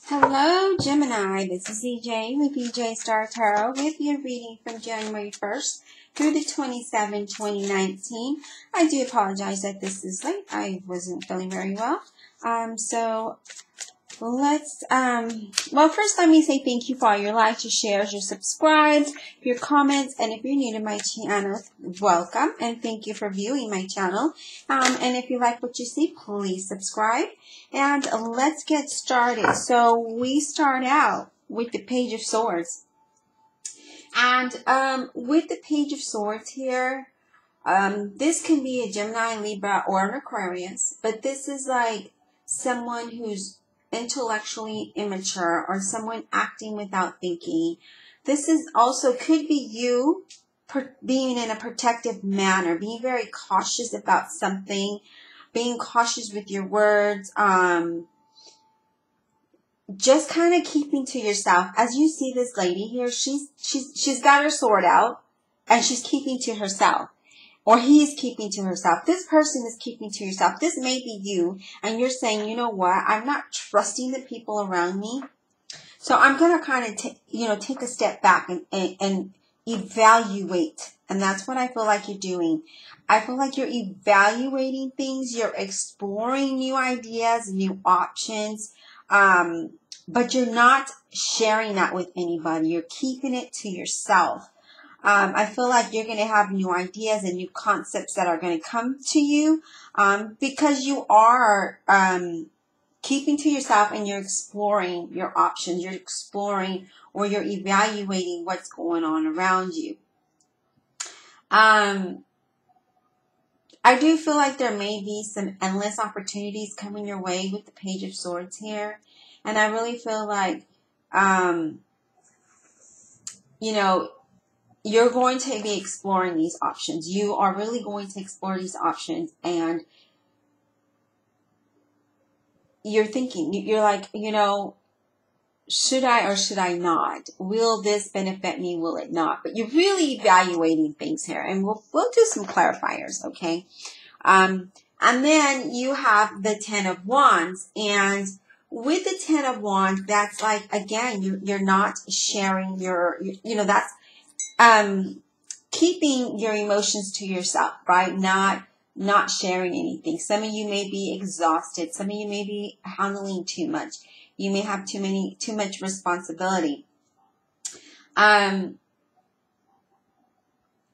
Hello, Gemini. This is EJ with EJ Star Tarot with your reading from January 1st through the 27th, 2019. I do apologize that this is late. I wasn't feeling very well. Well, first let me say thank you for all your likes, your shares, your subscribes, your comments, and if you're new to my channel, welcome, and thank you for viewing my channel. And if you like what you see, please subscribe, and let's get started. So we start out with the Page of Swords, and with the Page of Swords here, this can be a Gemini, Libra, or an Aquarius, but this is like someone who's intellectually immature or someone acting without thinking. This is also could be you being in a protective manner, being very cautious about something, being cautious with your words, just kind of keeping to yourself. As you see this lady here, she's got her sword out and she's keeping to herself. Or he's keeping to herself. This person is keeping to yourself. This may be you. And you're saying, you know what? I'm not trusting the people around me. So I'm going to kind of, take a step back and evaluate. And that's what I feel like you're doing. I feel like you're evaluating things. You're exploring new ideas, new options. But you're not sharing that with anybody. You're keeping it to yourself. I feel like you're going to have new ideas and new concepts that are going to come to you because you are keeping to yourself and you're exploring your options. You're exploring or you're evaluating what's going on around you. I do feel like there may be some endless opportunities coming your way with the Page of Swords here. And I really feel like, you're going to be exploring these options. You are really going to explore these options, and you're thinking, you're like, should I or should I not? Will this benefit me? Will it not? But you're really evaluating things here, and we'll do some clarifiers, okay? And then you have the Ten of Wands, and with the Ten of Wands, that's like, again, you're not sharing that's keeping your emotions to yourself, right? Not sharing anything. Some of you may be exhausted. Some of you may be handling too much. You may have too much responsibility. And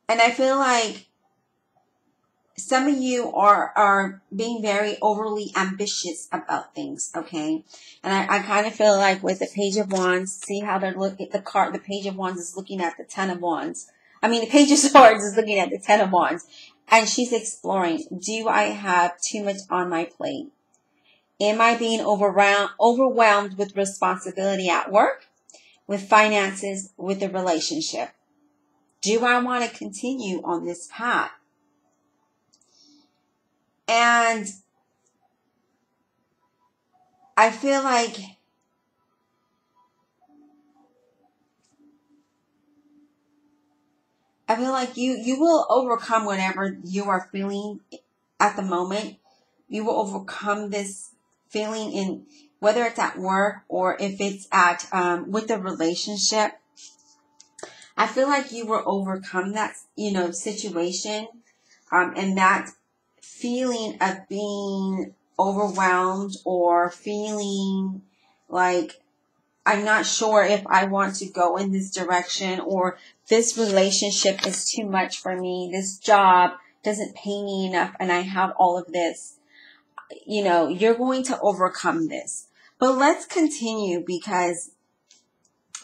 I feel like some of you are being very overly ambitious about things, okay? And I kind of feel like with the Page of Wands, see how they're looking at the card. The Page of Wands is looking at the Ten of Wands. I mean, the Page of Swords is looking at the Ten of Wands. And she's exploring, do I have too much on my plate? Am I being overwhelmed with responsibility at work, with finances, with a relationship? Do I want to continue on this path? And I feel like you will overcome whatever you are feeling at the moment. You will overcome this feeling in whether it's at work or if it's at with the relationship. I feel like you will overcome that situation and that feeling of being overwhelmed or feeling like I'm not sure if I want to go in this direction, or this relationship is too much for me. This job doesn't pay me enough and I have all of this. You're going to overcome this. But let's continue because,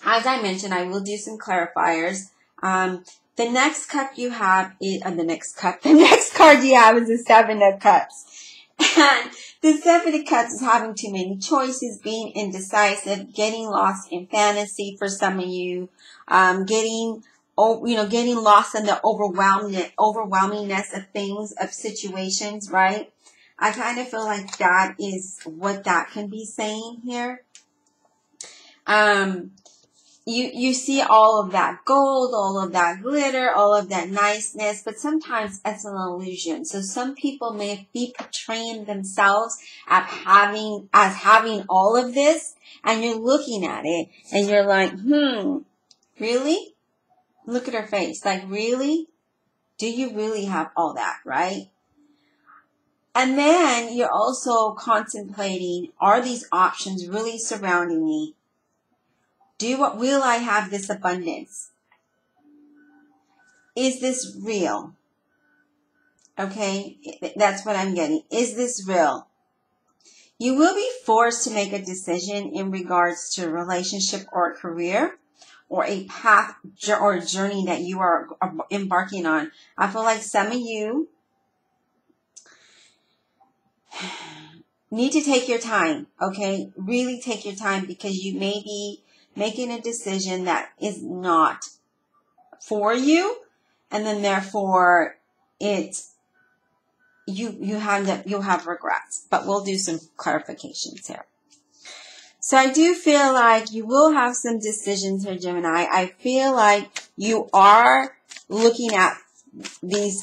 as I mentioned, I will do some clarifiers. The next cup you have is, the next card you have is the Seven of Cups. And the Seven of Cups is having too many choices, being indecisive, getting lost in fantasy for some of you, getting lost in the overwhelmingness of things, of situations, right? I kind of feel like that is what that can be saying here. you see all of that gold, all of that glitter, all of that niceness, but sometimes it's an illusion. So some people may be portraying themselves as having all of this, and you're looking at it and you're like, really? Look at her face. Like, really? Do you really have all that, right? And then you're also contemplating, are these options really surrounding me? Will I have this abundance? Is this real? Okay, that's what I'm getting. Is this real? You will be forced to make a decision in regards to a relationship or a career or a path or a journey that you are embarking on. I feel like some of you need to take your time, okay? Really take your time, because you may be making a decision that is not for you, and then therefore you'll have regrets. But we'll do some clarifications here. So I do feel like you will have some decisions here, Gemini. I feel like you are looking at these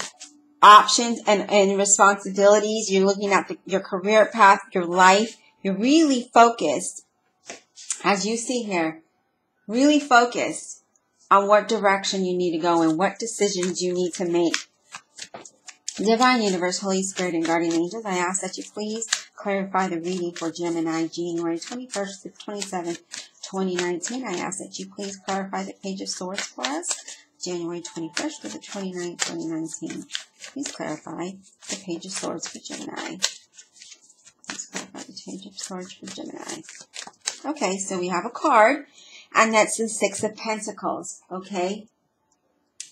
options and responsibilities. You're looking at your career path, your life. You're really focused, as you see here, really focused on what direction you need to go and what decisions you need to make. Divine Universe, Holy Spirit, and Guardian Angels, I ask that you please clarify the reading for Gemini, January 21st to 27th, 2019. I ask that you please clarify the Page of Swords for us, January 21st to the 29th, 2019. Please clarify the Page of Swords for Gemini. Please clarify the Page of Swords for Gemini. Okay, so we have a card, and that's the Six of Pentacles, okay?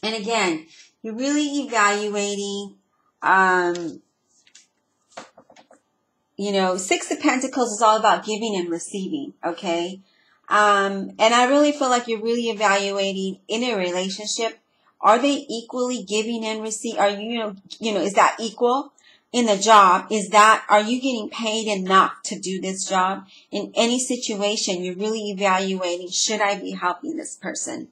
And again, you're really evaluating, Six of Pentacles is all about giving and receiving, okay? And I really feel like you're really evaluating in a relationship, are they equally giving and receiving? Are is that equal? In the job, are you getting paid enough to do this job? In any situation, you're really evaluating, should I be helping this person?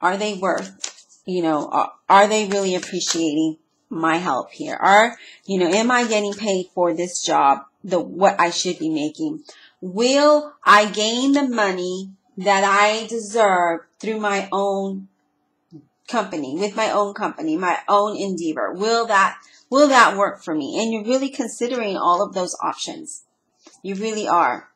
Are they worth, are they really appreciating my help here? Am I getting paid for this job, what I should be making? Will I gain the money that I deserve through my own company, with my own company, my own endeavor? Will that work for me? And you're really considering all of those options. You really are.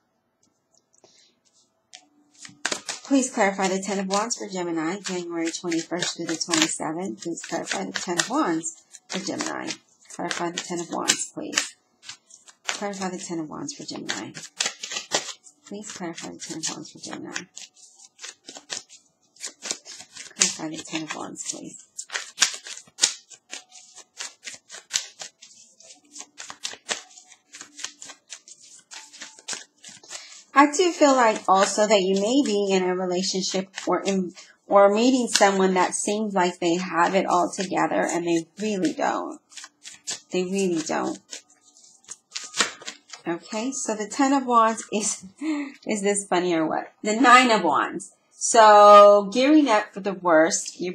Please clarify the Ten of Wands for Gemini, January 21st through the 27th. Please clarify the Ten of Wands for Gemini. Clarify the Ten of Wands, please. Clarify the Ten of Wands for Gemini. Please clarify the Ten of Wands for Gemini. Clarify the Ten of Wands, please. I do feel like also that you may be in a relationship or meeting someone that seems like they have it all together, and they really don't. They really don't. Okay, so the Ten of Wands is this funny or what? The Nine of Wands. So gearing up for the worst, you're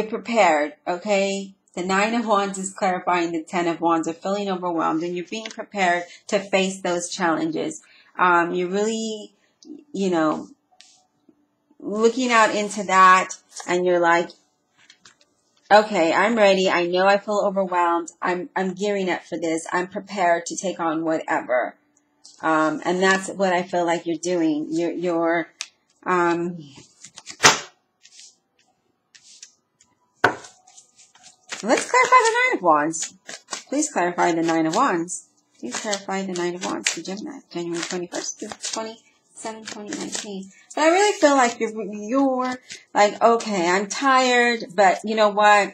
prepared, okay? The Nine of Wands is clarifying the Ten of Wands, are feeling overwhelmed, and you're being prepared to face those challenges. You're really, looking out into that, and you're like, okay, I'm ready. I know I feel overwhelmed. I'm gearing up for this. I'm prepared to take on whatever. And that's what I feel like you're doing. Let's clarify the Nine of Wands. Please clarify the Nine of Wands. Please clarify the Nine of Wands for Gemini, January 21st to 27th, 2019. But I really feel like you're like, okay, I'm tired, but you know what?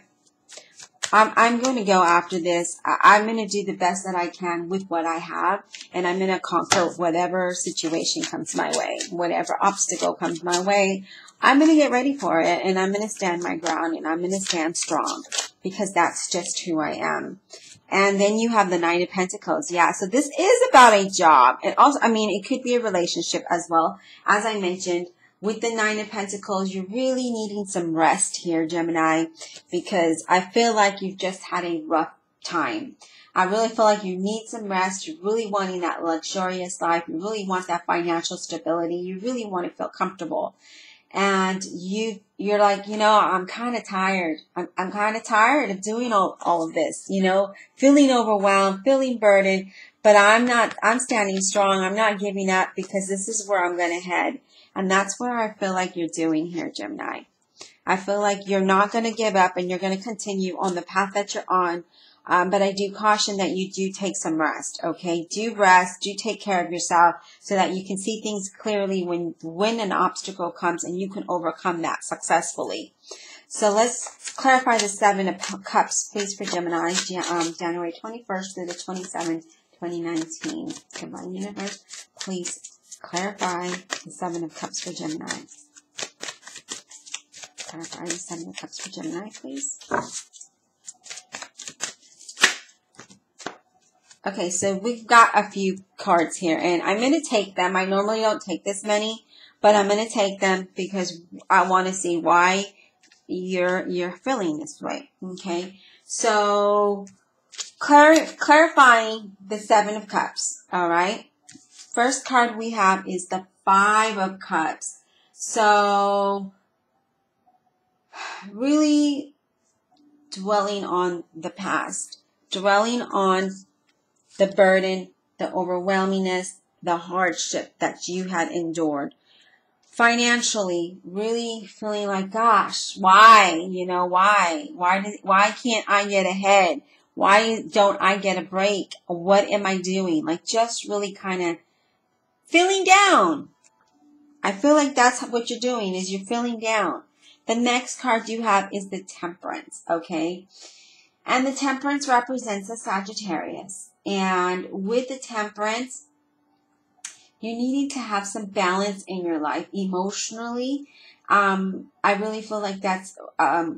I'm going to go after this. I'm going to do the best that I can with what I have, and I'm going to conquer whatever situation comes my way, whatever obstacle comes my way. I'm going to get ready for it, and I'm going to stand my ground, and I'm going to stand strong, because that's just who I am. And then you have the Nine of Pentacles. Yeah, so this is about a job. And also, it could be a relationship as well. As I mentioned, with the Nine of Pentacles, you're really needing some rest here, Gemini, because I feel like you've just had a rough time. I really feel like you need some rest. You're really wanting that luxurious life. You really want that financial stability. You really want to feel comfortable. And you're like, I'm kind of tired. I'm kind of tired of doing all of this, feeling overwhelmed, feeling burdened, but I'm standing strong. I'm not giving up because this is where I'm going to head. And that's where I feel like you're doing here, Gemini. I feel like you're not going to give up and you're going to continue on the path that you're on. But I do caution that you do take some rest, okay? Do rest, do take care of yourself so that you can see things clearly when an obstacle comes and you can overcome that successfully. So let's clarify the Seven of Cups, please, for Gemini, January 21st through the 27th, 2019. Divine Universe, please clarify the Seven of Cups for Gemini. Clarify the Seven of Cups for Gemini, please. Okay, so we've got a few cards here, and I'm going to take them. I normally don't take this many, but I'm going to take them because I want to see why you're feeling this way, okay? So, clarifying the Seven of Cups, all right? First card we have is the Five of Cups. So, really dwelling on the past, dwelling on the burden, the overwhelmingness, the hardship that you had endured. Financially, really feeling like, gosh, why? Why can't I get ahead? Why don't I get a break? What am I doing? Like, just really kind of feeling down. I feel like that's what you're doing, is you're feeling down. The next card you have is the Temperance, okay? And the Temperance represents a Sagittarius. And with the Temperance, you're needing to have some balance in your life emotionally. I really feel like that's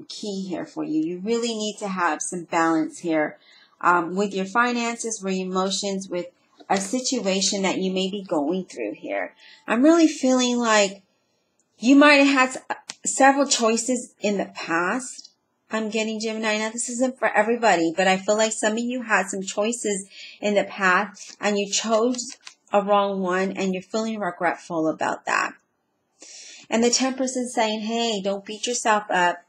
key here for you. You really need to have some balance here with your finances, with your emotions, with a situation that you may be going through here. I'm really feeling like you might have had several choices in the past. I'm getting, Gemini. Now, this isn't for everybody, but I feel like some of you had some choices in the past and you chose a wrong one and you're feeling regretful about that. And the Temperance is saying, hey, don't beat yourself up.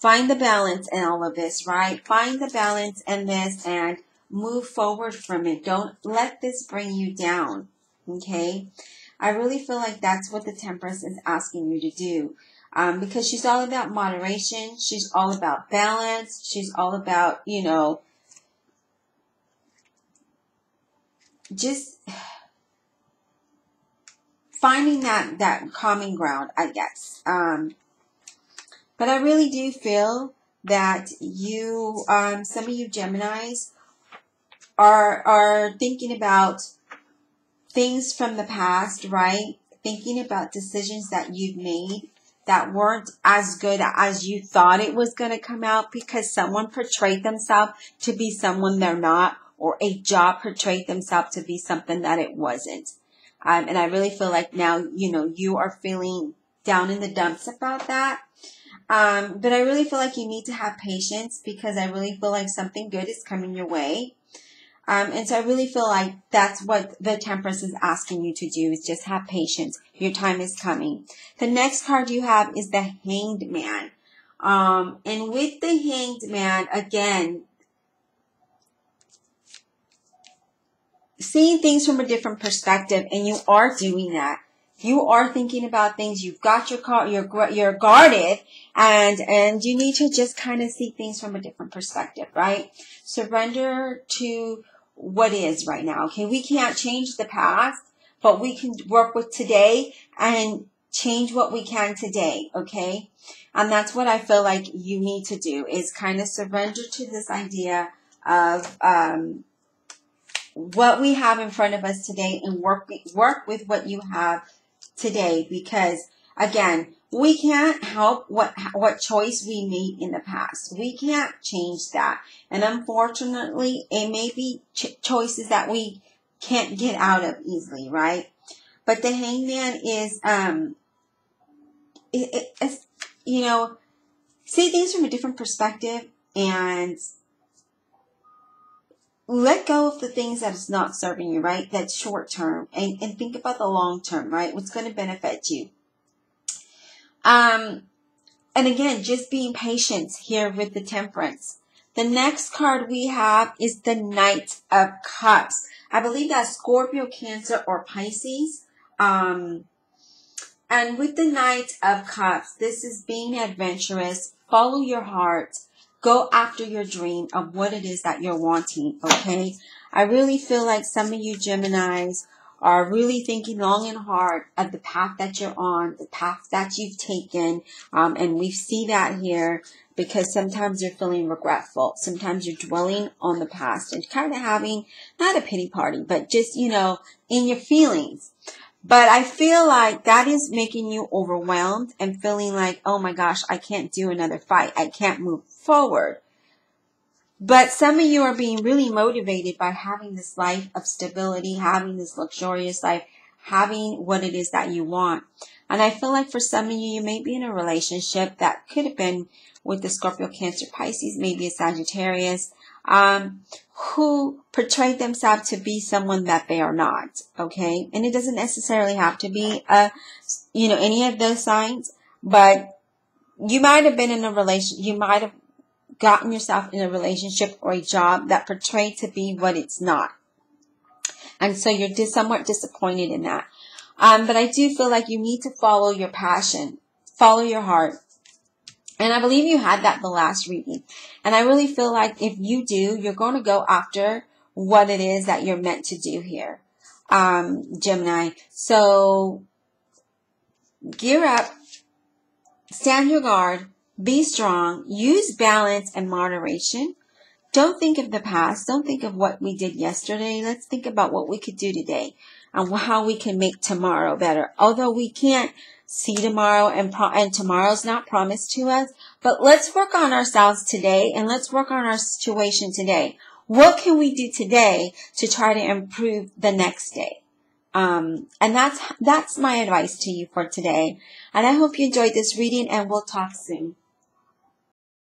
Find the balance in all of this, right? Find the balance in this and move forward from it. Don't let this bring you down, okay? I really feel like that's what the Temperance is asking you to do. Because she's all about moderation. She's all about balance. She's all about, just finding that common ground, I guess. But I really do feel that you, some of you Geminis are thinking about things from the past, right? Thinking about decisions that you've made that weren't as good as you thought it was going to come out because someone portrayed themselves to be someone they're not, or a job portrayed themselves to be something that it wasn't. And I really feel like now, you are feeling down in the dumps about that. But I really feel like you need to have patience because I really feel like something good is coming your way. And so I really feel like that's what the Temperance is asking you to do, is just have patience. Your time is coming. The next card you have is the Hanged Man. And with the Hanged Man, again, seeing things from a different perspective, and you are doing that. You are thinking about things. You've got you're guarded, and you need to just kind of see things from a different perspective, right? Surrender to what is right now. Okay, we can't change the past, but we can work with today and change what we can today. Okay, and that's what I feel like you need to do, is kind of surrender to this idea of what we have in front of us today and work with what you have today, because again, we can't help what choice we made in the past. We can't change that. And unfortunately, it may be choices that we can't get out of easily, right? But the Hangman is, it's, you know, see things from a different perspective and let go of the things that is not serving you, right? That's short term, and think about the long term, right? What's going to benefit you. And again, just being patient here with the Temperance. The next card we have is the Knight of Cups. I believe that's Scorpio, Cancer, or Pisces. And with the Knight of Cups, this is being adventurous. Follow your heart. Go after your dream of what it is that you're wanting, okay? I really feel like some of you Geminis are really thinking long and hard of the path that you're on, the path that you've taken. And we see that here because sometimes you're feeling regretful. Sometimes you're dwelling on the past and kind of having, not a pity party, but just, you know, in your feelings. But I feel like that is making you overwhelmed and feeling like, oh my gosh, I can't do another fight. I can't move forward. But some of you are being really motivated by having this life of stability, having this luxurious life, having what it is that you want. And I feel like for some of you, you may be in a relationship that could have been with the Scorpio, Cancer, Pisces, maybe a Sagittarius, who portrayed themselves to be someone that they are not, okay? And it doesn't necessarily have to be, any of those signs, but you might have been in a relationship, you might have gotten yourself in a relationship or a job that portrayed to be what it's not. And so you're somewhat disappointed in that. But I do feel like you need to follow your passion, follow your heart. And I believe you had that the last reading. And I really feel like if you do, you're going to go after what it is that you're meant to do here, Gemini. So gear up, stand your guard, be strong, use balance and moderation. Don't think of the past. Don't think of what we did yesterday. Let's think about what we could do today and how we can make tomorrow better. Although we can't see tomorrow and tomorrow's not promised to us, but let's work on ourselves today and let's work on our situation today. What can we do today to try to improve the next day? And that's my advice to you for today. And I hope you enjoyed this reading, and we'll talk soon.